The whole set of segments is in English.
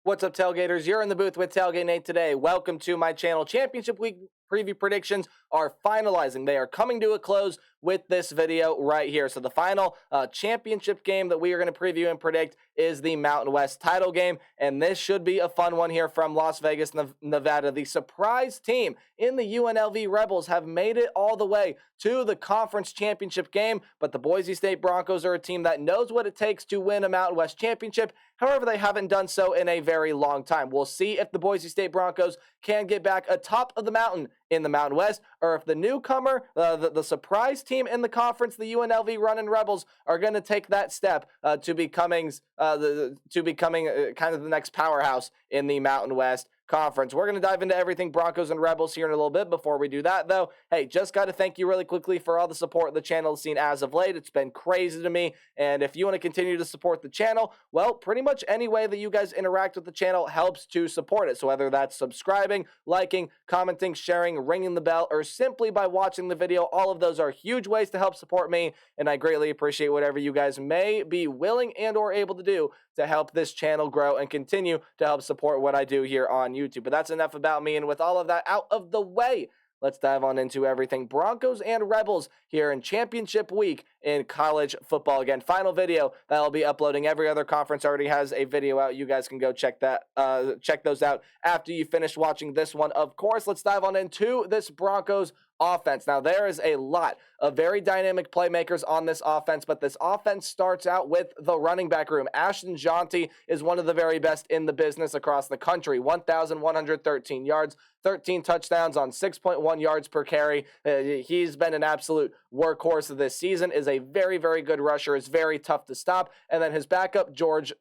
What's up, Tailgaters? You're in the booth with Tailgate Nate today. Welcome to my channel. Championship Week preview predictions are finalizing. They are coming to a close with this video right here. So the final championship game that we are going to preview and predict is the Mountain West title game, and this should be a fun one here from Las Vegas, Nevada. The surprise team in the UNLV Rebels have made it all the way to the conference championship game, but the Boise State Broncos are a team that knows what it takes to win a Mountain West championship. However, they haven't done so in a very long time. We'll see if the Boise State Broncos can get back atop of the mountain in the Mountain West, or if the newcomer, the surprise team in the conference, the UNLV Runnin' Rebels, are going to take that step to becoming kind of the next powerhouse in the Mountain West Conference. We're going to dive into everything Broncos and Rebels here in a little bit. Before we do that, though, hey, just got to thank you really quickly for all the support the channel has seen as of late. It's been crazy to me, and if you want to continue to support the channel, well, pretty much any way that you guys interact with the channel helps to support it. So whether that's subscribing, liking, commenting, sharing, ringing the bell, or simply by watching the video, all of those are huge ways to help support me, and I greatly appreciate whatever you guys may be willing and or able to do to help this channel grow and continue to help support what I do here on YouTube. But that's enough about me, and with all of that out of the way, let's dive on into everything Broncos and Rebels here in championship week in college football. Again, final video that I'll be uploading. Every other conference already has a video out. You guys can go check those out after you finish watching this one. Of course, let's dive on into this Broncos offense. Now, there is a lot of very dynamic playmakers on this offense, but this offense starts out with the running back room. Ashton Jeanty is one of the very best in the business across the country. 1,113 yards, 13 touchdowns on 6.1 yards per carry. He's been an absolute workhorse of this season, is a very, very good rusher, is very tough to stop. And then his backup, George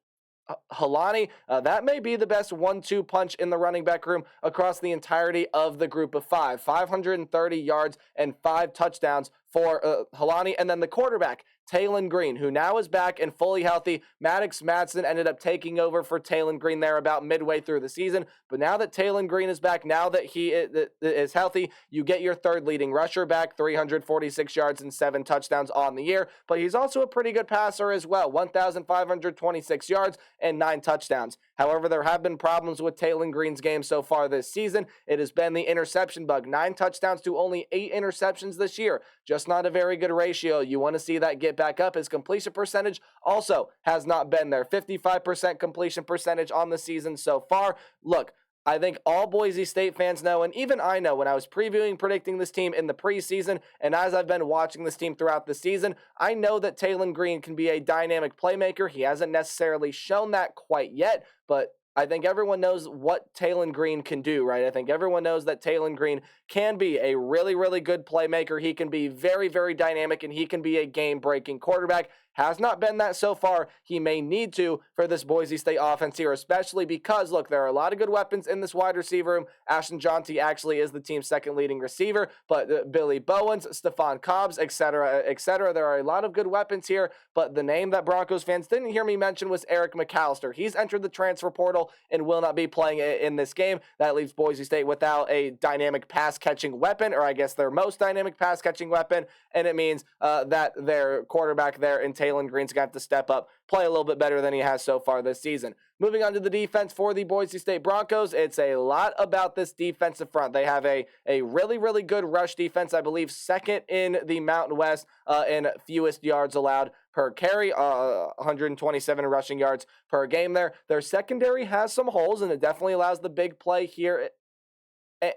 Halani, that may be the best 1-2 punch in the running back room across the entirety of the group of five. 530 yards and 5 touchdowns for Halani. And then the quarterback, Tailon Green, who now is back and fully healthy. Maddox Madsen ended up taking over for Tailon Green there about midway through the season. But now that Tailon Green is back, now that he is healthy, you get your third leading rusher back, 346 yards and 7 touchdowns on the year. But he's also a pretty good passer as well, 1,526 yards and 9 touchdowns. However, there have been problems with Tailon Green's game so far this season. It has been the interception bug. 9 touchdowns to only 8 interceptions this year. Just not a very good ratio. You want to see that get back up. His completion percentage also has not been there. 55% completion percentage on the season so far. Look, I think all Boise State fans know, and even I know when I was previewing, predicting this team in the preseason, and as I've been watching this team throughout the season, I know that Tailon Green can be a dynamic playmaker. He hasn't necessarily shown that quite yet, but I think everyone knows what Tailon Green can do, right? I think everyone knows that Tailon Green can be a really, really good playmaker. He can be very, very dynamic, and he can be a game-breaking quarterback. Has not been that so far. He may need to for this Boise State offense here, especially because, look, there are a lot of good weapons in this wide receiver room. Ashton Jeanty actually is the team's second leading receiver, but Billy Bowens, Stephon Cobbs, etc., etc. There are a lot of good weapons here, but the name that Broncos fans didn't hear me mention was Eric McAllister. He's entered the transfer portal and will not be playing in this game. That leaves Boise State without a dynamic pass-catching weapon, or I guess their most dynamic pass-catching weapon, and it means that their quarterback there in Tailon Green's got to step up, play a little bit better than he has so far this season. Moving on to the defense for the Boise State Broncos, it's a lot about this defensive front. They have a really, really good rush defense, I believe second in the Mountain West in fewest yards allowed per carry, 127 rushing yards per game there. Their secondary has some holes, and it definitely allows the big play here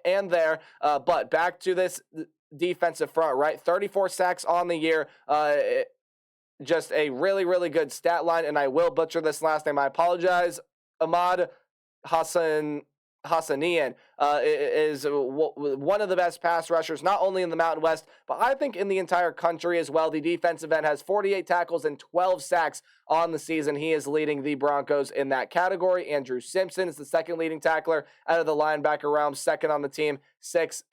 and there, but back to this defensive front, right? 34 sacks on the year, just a really, really good stat line, and I will butcher this last name. I apologize. Ahmad Hassanian is one of the best pass rushers, not only in the Mountain West, but I think in the entire country as well. The defensive end has 48 tackles and 12 sacks on the season. He is leading the Broncos in that category. Andrew Simpson is the second leading tackler out of the linebacker realm, second on the team, 6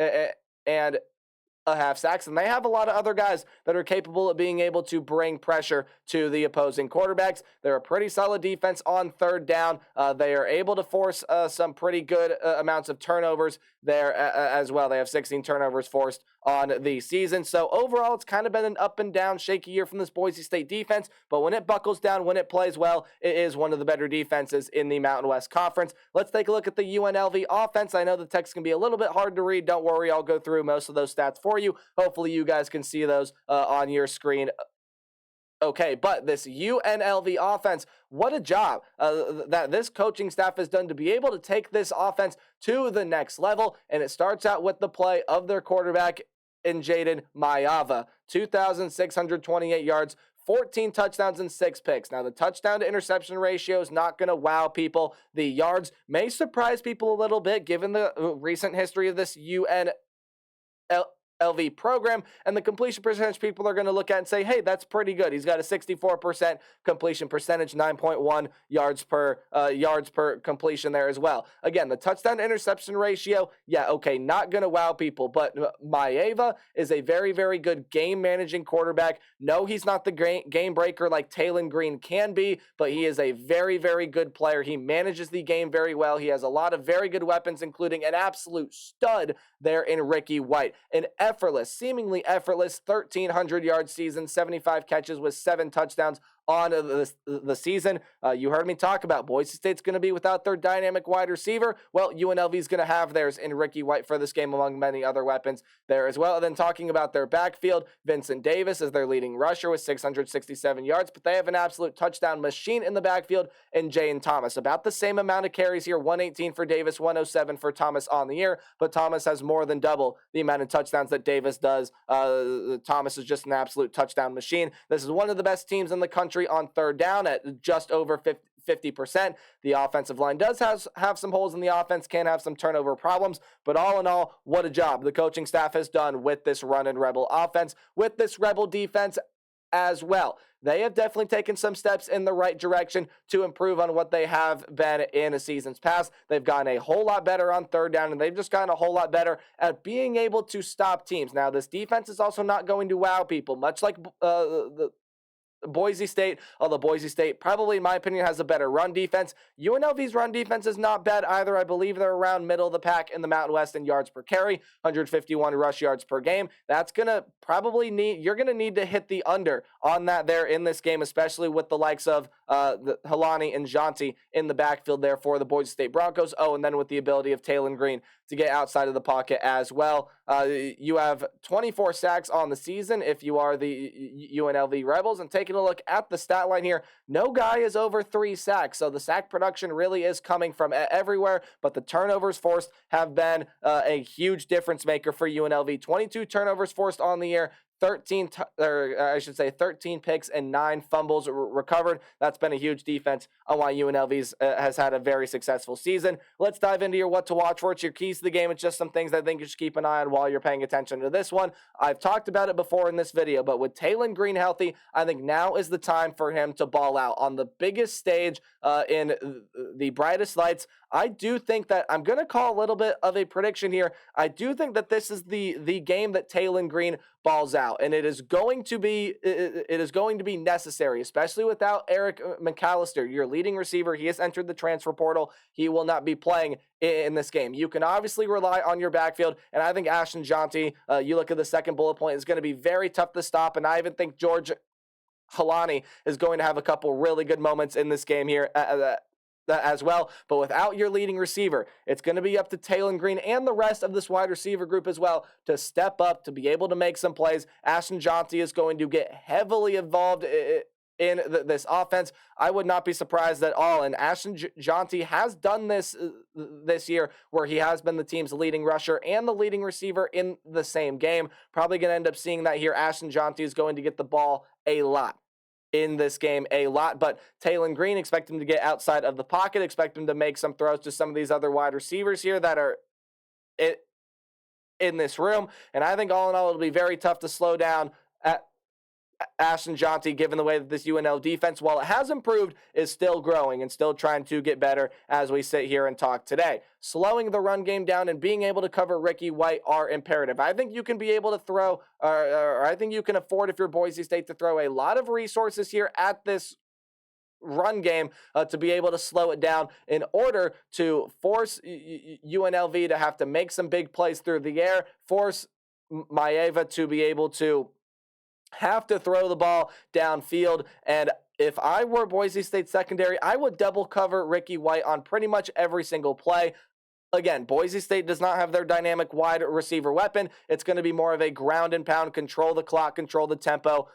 and a half sacks, and they have a lot of other guys that are capable of being able to bring pressure to the opposing quarterbacks. They're a pretty solid defense on third down. They are able to force some pretty good amounts of turnovers there as well. They have 16 turnovers forced on the season. So overall, it's kind of been an up and down, shaky year from this Boise State defense, but when it buckles down, when it plays well, it is one of the better defenses in the Mountain West Conference. Let's take a look at the UNLV offense. I know the text can be a little bit hard to read. Don't worry, I'll go through most of those stats for you. Hopefully you guys can see those on your screen. Okay, but this UNLV offense, what a job that this coaching staff has done to be able to take this offense to the next level. And it starts out with the play of their quarterback in Jaden Mayava. 2,628 yards, 14 touchdowns and 6 picks. Now, the touchdown to interception ratio is not going to wow people. The yards may surprise people a little bit given the recent history of this UNLV program, and the completion percentage people are going to look at and say, hey, that's pretty good. He's got a 64% completion percentage, 9.1 yards per completion there as well. Again, the touchdown to interception ratio, yeah, okay, not going to wow people, but Maeva is a very, very good game managing quarterback. No, he's not the game breaker like Tailgate Green can be, but he is a very, very good player. He manages the game very well. He has a lot of very good weapons, including an absolute stud there in Ricky White. An seemingly effortless 1,300-yard season, 75 catches with 7 touchdowns on the season. You heard me talk about Boise State's going to be without their dynamic wide receiver. Well, UNLV is going to have theirs in Ricky White for this game, among many other weapons there as well. And then talking about their backfield, Vincent Davis is their leading rusher with 667 yards, but they have an absolute touchdown machine in the backfield in Jayden Thomas. About the same amount of carries here, 118 for Davis, 107 for Thomas on the year, but Thomas has more than double the amount of touchdowns that Davis does. Thomas is just an absolute touchdown machine. This is one of the best teams in the country on third down at just over 50%. The offensive line does have some holes in the offense, can have some turnover problems, but all in all, what a job the coaching staff has done with this run and rebel offense, with this rebel defense as well. They have definitely taken some steps in the right direction to improve on what they have been in the seasons past. They've gotten a whole lot better on third down, and they've just gotten a whole lot better at being able to stop teams. Now, this defense is also not going to wow people, much like the Boise State, although Boise State probably, in my opinion, has a better run defense. UNLV's run defense is not bad either. I believe they're around middle of the pack in the Mountain West in yards per carry, 151 rush yards per game. That's going to you're going to need to hit the under on that there in this game, especially with the likes of Helani and Janti in the backfield there for the Boise State Broncos. Oh, and then with the ability of Tailgate Green to get outside of the pocket as well. You have 24 sacks on the season if you are the UNLV Rebels. And taking a look at the stat line here, no guy is over 3 sacks. So the sack production really is coming from everywhere, but the turnovers forced have been a huge difference maker for UNLV. 22 turnovers forced on the year, 13 picks and 9 fumbles recovered. That's been a huge defense on why UNLV has had a very successful season. Let's dive into your what to watch for. It's your keys to the game. It's just some things I think you should keep an eye on while you're paying attention to this one. I've talked about it before in this video, but with Tailgate Green healthy, I think now is the time for him to ball out on the biggest stage in the brightest lights. I do think that I'm going to call a little bit of a prediction here. I do think that this is the game that Tailgate Green balls out, and it is going to be necessary, especially without Eric McAllister, your leading receiver. He has entered the transfer portal. He will not be playing in this game. You can obviously rely on your backfield, and I think Ashton Janti, you look at the second bullet point, is going to be very tough to stop, and I even think George Helani is going to have a couple really good moments in this game here as well. But without your leading receiver, it's going to be up to Tailgate Green and the rest of this wide receiver group as well to step up, to be able to make some plays. Ashton Janti is going to get heavily involved in this offense. I would not be surprised at all. And Ashton Janti has done this year, where he has been the team's leading rusher and the leading receiver in the same game. Probably going to end up seeing that here. Ashton Janti is going to get the ball a lot in this game, but Tailgate Green, expect him to get outside of the pocket, expect him to make some throws to some of these other wide receivers here that are in this room, and I think all in all, it'll be very tough to slow down Ashton Jonty, given the way that this UNL defense, while it has improved, is still growing and still trying to get better as we sit here and talk today. Slowing the run game down and being able to cover Ricky White are imperative. I think you can be able to throw, or I think you can afford, if you're Boise State, to throw a lot of resources here at this run game to be able to slow it down in order to force UNLV to have to make some big plays through the air, force Maeva to be able to have to throw the ball downfield. And if I were Boise State secondary, I would double cover Ricky White on pretty much every single play. Again, Boise State does not have their dynamic wide receiver weapon. It's going to be more of a ground and pound, control the clock, control the tempo,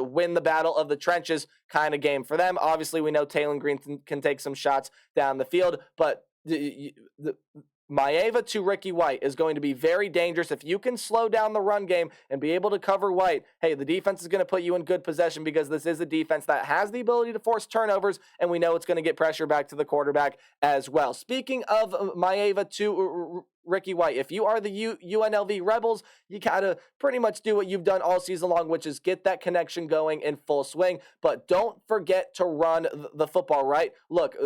win the battle of the trenches kind of game for them. Obviously, we know Tailon Green can take some shots down the field, but Maeva to Ricky White is going to be very dangerous. If you can slow down the run game and be able to cover White, hey, the defense is going to put you in good possession because this is a defense that has the ability to force turnovers, and we know it's going to get pressure back to the quarterback as well. Speaking of Maeva to Ricky White, if you are the UNLV Rebels, you got to pretty much do what you've done all season long, which is get that connection going in full swing, but don't forget to run the football, right? Look,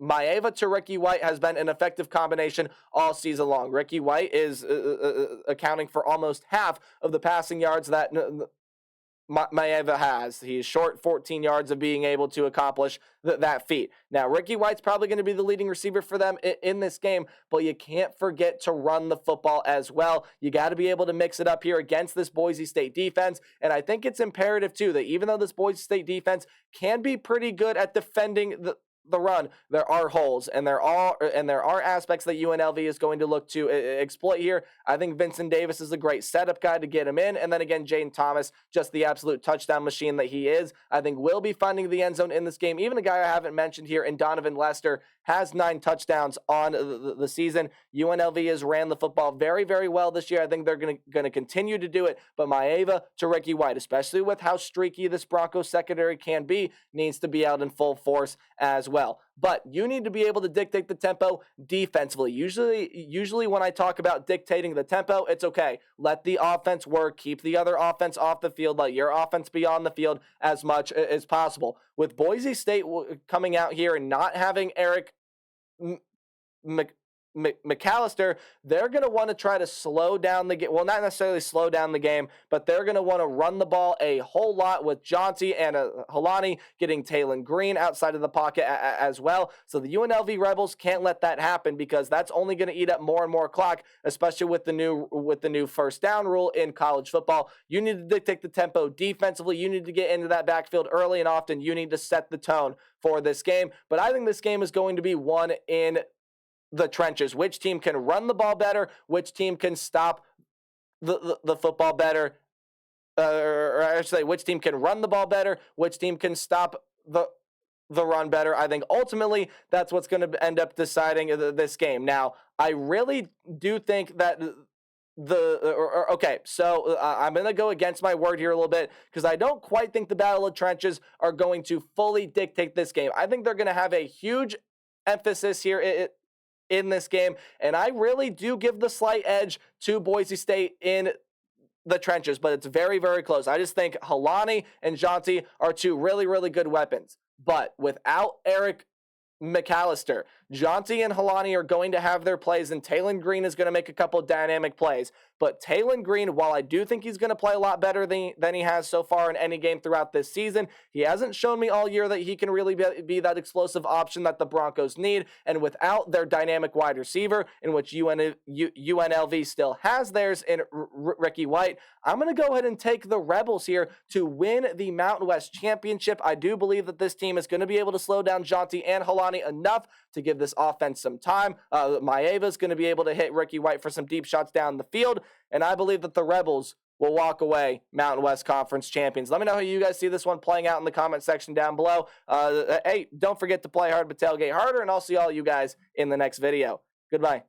Maeva to Ricky White has been an effective combination all season long. Ricky White is accounting for almost half of the passing yards that Maeva has. He's short 14 yards of being able to accomplish that feat. Now, Ricky White's probably going to be the leading receiver for them in this game, but you can't forget to run the football as well. You got to be able to mix it up here against this Boise State defense, and I think it's imperative, too, that even though this Boise State defense can be pretty good at defending the run, there are holes, and there are aspects that UNLV is going to look to exploit here. I think Vincent Davis is a great setup guy to get him in, and then again, Jaden Thomas, just the absolute touchdown machine that he is, I think will be finding the end zone in this game. Even a guy I haven't mentioned here, in Donovan Lester, has 9 touchdowns on the season. UNLV has ran the football very, very well this year. I think they're going to continue to do it, but Maeva to Ricky White, especially with how streaky this Broncos secondary can be, needs to be out in full force as well. But you need to be able to dictate the tempo defensively. Usually when I talk about dictating the tempo, it's okay. Let the offense work. Keep the other offense off the field. Let your offense be on the field as much as possible. With Boise State coming out here and not having Eric McAllister, they're going to want to try to slow down the game. Well, not necessarily slow down the game, but they're going to want to run the ball a whole lot with Jonty and Halani getting Tailon Green outside of the pocket as well. So the UNLV Rebels can't let that happen because that's only going to eat up more and more clock, especially with the new first down rule in college football. You need to dictate the tempo defensively. You need to get into that backfield early and often. You need to set the tone for this game. But I think this game is going to be won in the trenches. Which team can run the ball better? Which team can stop the football better? Or I should say, which team can run the ball better? Which team can stop the run better? I think ultimately that's what's going to end up deciding this game. Now, I really do think that I'm going to go against my word here a little bit because I don't quite think the Battle of Trenches are going to fully dictate this game. I think they're going to have a huge emphasis here in this game, and I really do give the slight edge to Boise State in the trenches, but it's very, very close. I just think Halani and Jonty are 2 really, really good weapons, but without Eric McAllister, Jonty and Halani are going to have their plays, and Tailon Green is going to make a couple dynamic plays. But Tailon Green, while I do think he's going to play a lot better than he has so far in any game throughout this season, he hasn't shown me all year that he can really be that explosive option that the Broncos need. And without their dynamic wide receiver, in which UNLV still has theirs in Ricky White, I'm going to go ahead and take the Rebels here to win the Mountain West Championship. I do believe that this team is going to be able to slow down Jonty and Halani enough to give this offense some time. Maeva is going to be able to hit Ricky White for some deep shots down the field, and I believe that the Rebels will walk away Mountain West Conference champions. Let me know how you guys see this one playing out in the comment section down below. Hey, don't forget to play hard but tailgate harder, and I'll see all you guys in the next video. Goodbye.